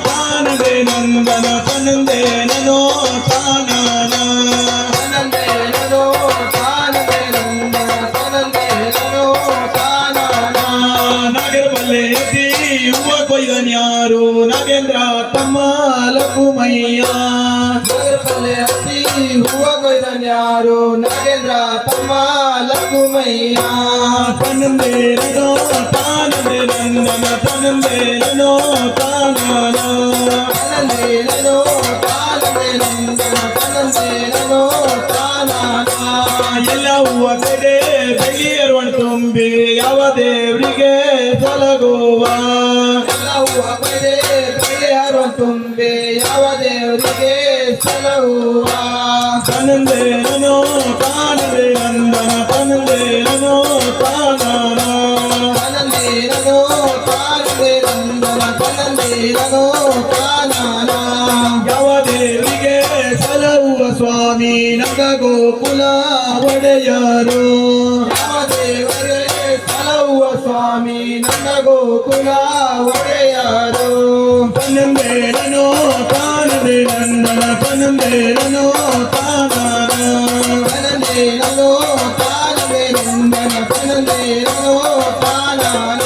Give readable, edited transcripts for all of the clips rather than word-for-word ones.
ತಾನಂದೆ ನಂದನ ತನಂದೆ ನನೋ ತಾನನ ತನಂದೆ ನನೋ ತಾನಂದೆ ನಂದನ ತನಂದೆ ನನೋ ತಾನನ ನಾಗರಬಲ್ಲೆ ಎತ್ತಿ ಹೂವ ಕೊಯ್ದನ್ಯಾರು ನಾಗೇಂದ್ರ ತಮ್ಮ ಲಘುಮಯ್ಯ ನಾಗರಬಲ್ಲೆ ಎತ್ತಿ ಹೂವ ಕೊಯ್ದನ್ಯಾರು ನಾಗೇಂದ್ರ ತಮ್ಮ ಲಘುಮಯ್ಯ ತನಂದೆ ನನೋ ತಾನಂದೆ ನಂದನ ತನಂದೆ ನನೋ ತಾನನ ತನಂದೆ ನನೋ ತಾನಂದೆ ನಂದನ ತನಂದೆ ನನೋ ತಾನನ ಎಲ್ಲ ಹೂವ ಕಡೆ ಬೆಳ್ಳಿಯರ್ವಣ ತುಂಬಿ ಯಾವ ದೇವರಿಗೆ ತೊಲಗುವ ಎಲ್ಲ ಹೂವ ಕಡೆ ಬೆಳ್ಳಿಯರ್ವಣ ತುಂಬಿ ಯಾವ ದೇವರಿಗೆ ಸಲಹುವ ತನಂದೆ ನನೋ ತಾನಂದೆ ನಂದನ ತನಂದೆ ನನೋ ತಾನನ ತನಂದೆ ನನೋ ತಾನಂದೆ ನಂದನ ತನಂದೆ ನನೋ ತಾನನ ಯಾವ ದೇವರಿಗೆ ಸಲಹುವ ಸ್ವಾಮಿ ನಗ ಗೋಕುಲ ಒಡೆಯರು ಯಾವ ದೇವರೇ ಸಲಹುವ ಸ್ವಾಮಿ ನನ್ನ ಗೋಕುಲ ಒಡೆಯರು ತನಂದೆ ನನೋ ತಾನಂದೆ ನಂದನ ತನಂದೆ ನನೋ ತಾನನ ತನಂದೆ ನನೋ ತಾನಂದೆ ನಂದನ ತನಂದೆ ನನೋ ತಾನನ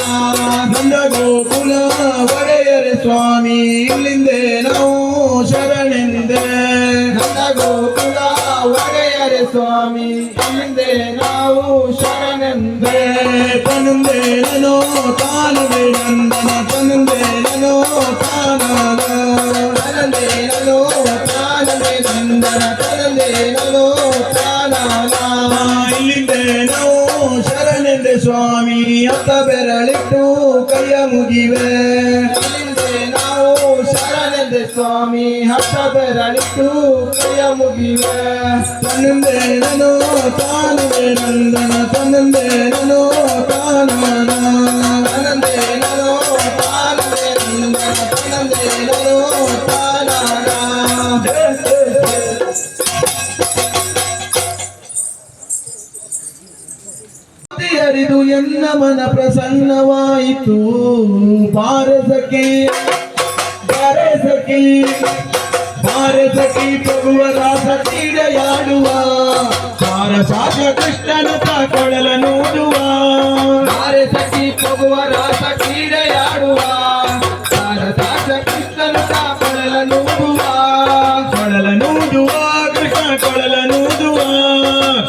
ನಂದ ಗೋಕುಲ ಒಡೆಯರೆ ಸ್ವಾಮಿ ಇಲ್ಲಿಂದೆ ನಾವು ಶರಣೆಂದೆ ನನ್ನ ಗೋಕುಲ ಒಡೆಯರೆ ಸ್ವಾಮಿ ಹಿಂದೆ ನಾವು ಶರಣೆಂದೆ ತನಂದೆ ನನೋ ತಾನಂದೆ ನಂದನ ತನಂದೆ ನನೋ ತಾನನ ತನಂದೆ ನನೋ ತಾನಂದೆ ನಂದನ ತನಂದೆ ನನೋ ತಾನನ ಇಲ್ಲಿಂದೆ ನಾವು ಶರಣೆಂದೆ ಸ್ವಾಮಿ ಅತ್ತ ಬೆರಳಿಟ್ಟು ಕೈಯ ಮುಗಿವೆ ಇಲ್ಲಿಂದೆ ನಾವು ಶರಣೆಂದೆ ಸ್ವಾಮಿ ಹತ್ತ ಬೆರಳಿಟ್ಟು ಕೈಯ ಮುಗಿವೆ ತನಂದೆ ನನೋ ತಾನಂದೆ ನಂದನ ತನಂದೆ ನನೋ ತಾನನ ತನಂದೆ ನನೋ ತಾನಂದೆ ನಂದನ ತನಂದೆ ನನೋ ತಾನನ ಹರಿದು ಎನ್ನ ಮನ ಪ್ರಸನ್ನವಾಯಿತು ಪಾರಸಖಿ ಪಾರಸಖಿ ಪಾರಸಖಿ ಪ್ರಭುವ ರಾಸ ಕ್ರೀಡೆಯಾಡುವ ಪಾರಸಾಕ ಕೃಷ್ಣನ ಕೊಳಲ ನೋಡುವ ತಾರೆ ಸಖಿ ಪ್ರಭುವ ರಾಸ ಕ್ರೀಡೆಯಾಡುವ ತಾರದಾಸ ಕೃಷ್ಣನ ಕೊಳಲ ನೂಡುವ ಕೊಳಲ ನೂದುವ ಕೃಷ್ಣ ಕೊಳಲ ನೂದುವ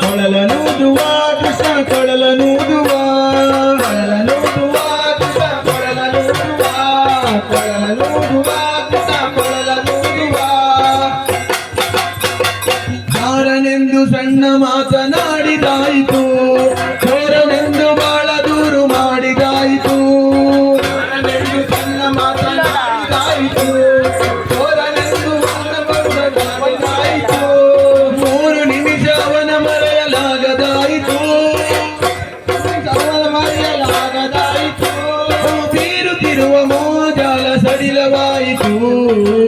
ಕೊಳಲ ನೂದುವ ಕೃಷ್ಣ ಕೊಳಲ ನೂದುವ ಕೊಳಲ ನೂಡುವ ಕೃಷ್ಣ ಕೊಳಲ ನೂಡುವ ಕೊಳಲ ನೂಡುವ ಕೃಷ್ಣ ಕೊಳಲ ನೂಡುವ ಯಾರನೆಂದು ಸಣ್ಣ ಮಾತನಾಡಿದಾಯಿತು ಚೋರನೆಂದು ಬಾಳ ದೂರು ಮಾಡಿದಾಯಿತು ನಾನೆಂದು ಸಣ್ಣ ಮಾತನಾಡಿದಾಯಿತು ಚೋರನೆಂದು ಮಾಡಿದಾಯಿತು 3 ನಿಮಿಷ ಅವನ ಮರೆಯಲಾಗದಾಯಿತು ಮರೆಯಲಾಗದಾಯಿತು ಬೀರುತ್ತಿರುವ ಮೋಜಾಲ ಸಡಿಲವಾಯಿತು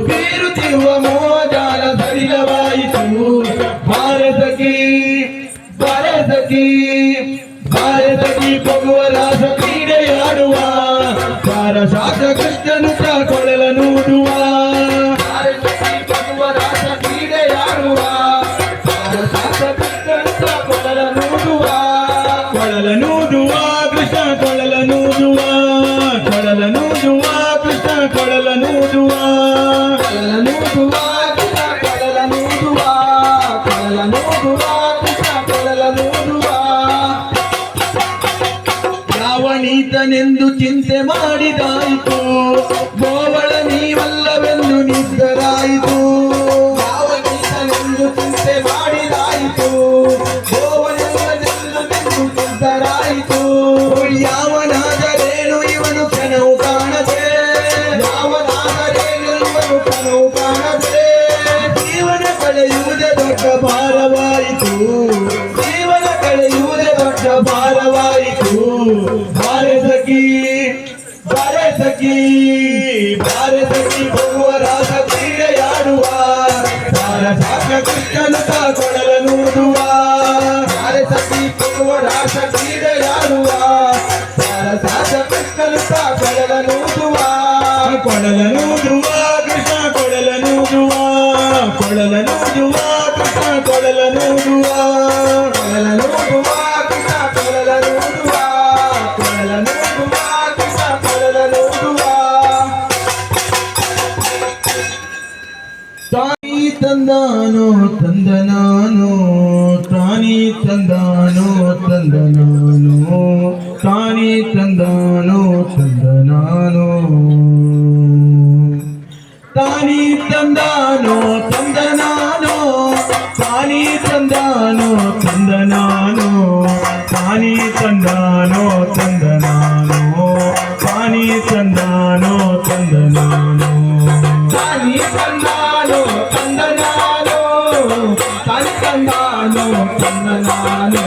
ಬೀರುತ್ತಿರುವ ಮೋಜಾಲ ಸಡಿಲವಾಯಿತು ಭಾರತಕಿ ಭಾರತಕಿ ಭಾರತಕಿ ಪ್ರಭುವ ರಾಸ ಕ್ರೀಡೆಯಾಡುವ ಪಾರಸಾಕ ಕೃಷ್ಣನು ಕೊಳಲ ನೂಡುವ ತಾರೆ ಸಖಿ ಪ್ರಭುವ ರಾಸ ಕ್ರೀಡೆಯಾಡುವ ತಾರದಾಸ ಕೃಷ್ಣನ ಕೊಳಲ ನೂಡುವ ಕೊಳಲ ನೂದುವ ಕೃಷ್ಣ ಕೊಳಲ ನೂದುವ ಕೊಳಲ ನೂದುವ ಕೃಷ್ಣ ಕೊಳಲ ನೂದುವ ಕೊಳಲ ನೂಡುವ ಕೃಷ್ಣ ಕೊಳಲ ನೂಡುವ ಕೊಳಲ ನೂಡುವ ಕೃಷ್ಣ ಕೊಳಲ ನೂಡುವ ಯಾವನೀತನೆಂದು ಚಿಂತೆ ಮಾಡಿದಾಯಿತು ಗೋವಳ ನೀವಲ್ಲವೆಂದು ನಿದ್ದರಾಯಿತು ಯಾವ ಗೀತನೆಂದು ಚಿಂತೆ ಮಾಡಿದಾಯಿತು ಗೋವನೆಂದು ಚಿಂತರಾಯಿತು ಯಾವನಾದರೇನು ಇವನು ಕನವು ಕಾಣದೆ ಯಾವನಾದರೇನು ಇವನು ಕನವು ಕಾಣದೆ ಜೀವನ ಕಳೆಯುವುದೇ ದೊಡ್ಡ ಭಾರವಾಯಿತು ಜೀವನ ಕಳೆಯುವುದೇ ದೊಡ್ಡ ಭಾರವಾಯಿತು ಭಾರತಕಿ ಭಾರತಕಿ ಭಾರತಕಿ ಭಗುವ ರಾಸ ಕ್ರೀಡೆಯಾಡುವ ಭಾರತಾಕ ಕೃಷ್ಣನ ಕೊಳಲ ನೂದುವ ತಾರೆ ಸಖಿ ಪ್ರಭುವ ರಾಸ ಕ್ರೀಡೆಯಾಡುವ ತಾರದಾಸ ಕೃಷ್ಣನ ಕೊಳಲ ನೂಡುವ ಕೊಳಲ ನೂದುವ ನೂದುವ ಕೊಳಲ ನೂದುವ ಕೃಷ್ಣ ಕೊಳಲ ನೂದುವ ಕೊಳಲ ನೂದುವ ಕೃಷ್ಣ ಕೊಳಲ ನೂದುವ ಕೊಳಲ ನೂದುವ ಕೃಷ್ಣ ಕೊಳಲ ನೂದುವ ತಾನಿ ತಂದಾನೋ ತಂದನಾನೋ ತಾನಿ ತಂದಾನೋ ತಂದನಾನೋ ತಾನಿ ತಂದಾನೋ ತಂದನಾನೋ ತಾನಿ ತಂದಾನೋ ತಂದನಾನೋ ತಾನಿ ತಂದಾನೋ ತಂದನಾನೋ ತಾನಿ ತಂದಾನೋ ತಂದನಾನೋ ತಾನಿ ತಂದಾನೋ ತಂದನಾನೋ ತಾನಿ ತಂದಾನೋ ತಂದನಾನೋ ತಾನಿ ತಂದಾನೋ ತಂದನಾನೋ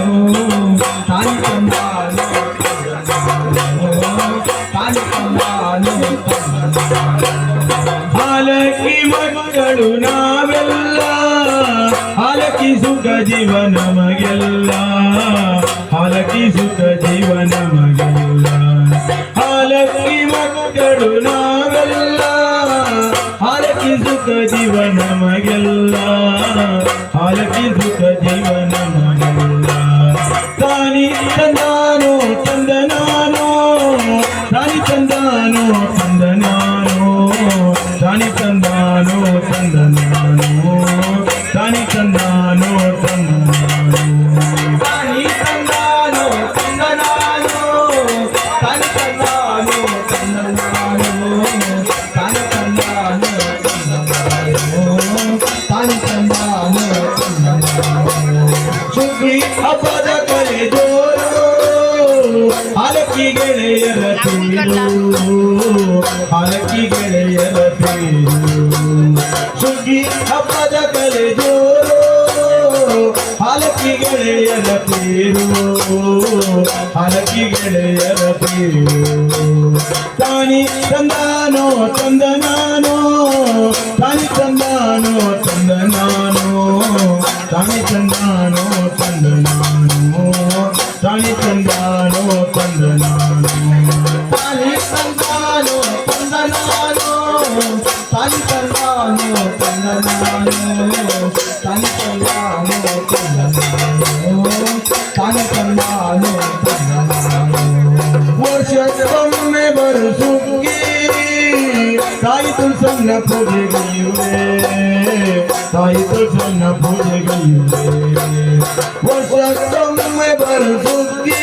ತಾನಿ ತಂದಾನೋ ತಾನಿ ತಂದಾನೋ ಹಾಲಕ್ಕಿ ಮಕ್ಕಳು ನಾವೆಲ್ಲ ಹಾಲಕ್ಕಿ ಸುಖ ಜೀವ ನಮಗೆಲ್ಲ ಹಾಲಕ್ಕಿ ಸುಖ ಜೀವ ನಮಗೆಲ್ಲ ಹಾಲಕ್ಕಿ ಮಕ್ಕಳು ನಾವೆಲ್ಲ ಹಾಲಕ್ಕಿ ಸುಖ ಜೀವ ನಮಗೆಲ್ಲ ಹಾಲಕ್ಕಿ ಸುಖ ಜೀವ ನಮಗೆಲ್ಲ ತಾನಿ ತಂದಾನೋ ತಂದನಾನೋ ತಾನಿ ತಂದಾನೋ ತಂದನಾನೋ ತಾನಿ ತಂದಾನೋ ತಂದನಾನೋ ತಾನಿ ತಂದಾನೋ ತಂದನಾನೋ ತಾನಿ ತಂದಾನೋ ತಂದನಾನೋ ತಾನಿ ತಂದಾನೋ ತಂದನಾನೋ ತಾನಿ ತಂದಾನೋ ತಂದನಾನೋ ತಾನಿ ತಂದಾನೋ ತಂದನಾನೋ ಸುಗ್ಗಿ ಹಬ್ಬದ ಕಲೆ ಜೋರು ಹಾಲಕ್ಕಿ ಗೆಳೆಯರ ತೀರು ಹಾಲಕ್ಕಿ ಗೆಳೆಯರ ತೀರು ಸುಗ್ಗಿ ಹಬ್ಬದ ಕಲೆ ಜೋರು ಹಾಲಕ್ಕಿ ಗೆಳೆಯರ ತೀರು ಹಾಲಕ್ಕಿ ಗೆಳೆಯರ ತೀರು ತಾನಿ ತಂದಾನೋ ತಂದನಾನೋ ತಾನಿ ತಂದಾನೋ ತಂದನಾನೋ ತಾನಿ ತಂದಾನೋ ತಂದನಾನೋ ತಾನಿ ತಂದಾನೋ ತಂದನಾನೋ ತಾನಿ ತಂದಾನೋ ತಂದನಾನೋ ತಾನಿ ತಂದಾನೋ ತಂದನಾನೋ ತಾನಿ ತಂದಾನೋ ತಂದನಾನೋ ತಾನಿ ತಂದಾನೋ ತಂದನಾನೋ ವರ್ಷಕ್ಕೊಮ್ಮೆ ಬರು ಸುಗ್ಗಿ ತಾಯಿ ತುಳಸನ್ನ ಪೂಜೆಗೈಯುವೆ ತಾಯಿ ತುಳಸನ್ನ ಪೂಜೆಗೈಯುವೆ ವರ್ಷಕ್ಕೊಮ್ಮೆ ಬರು ಸುಗ್ಗಿ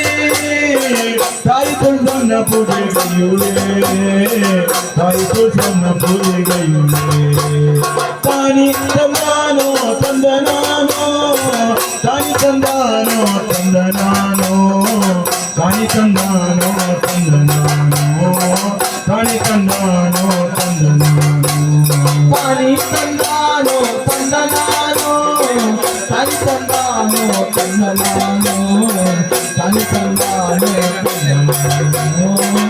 ತಾಯಿ ತುಳಸನ್ನ ಪೂಜೆಗೈಯುವೆ ತಾಯಿ ತುಳಸನ್ನ ಪೂಜೆಗೈಯುವೆ ತಾನಿ ತಂದಾನೋ ತಂದನಾನೋ ತಾನಿ ತಂದಾನೋ ತಂದನಾನೋ ತಾನಿ ತಂದಾನೋ ತಂದನಾನೋ ತಾನಿ ತಂದಾನೋ ತಂದನಾನೋ ತಾನಿ ತಂದಾನೋ ತಂದನಾನೋ ತಾನಿ ತಂದಾನೋ ತಂದನಾನೋ ತಾನಿ ತಂದಾನೋ ತಂದನಾನೋ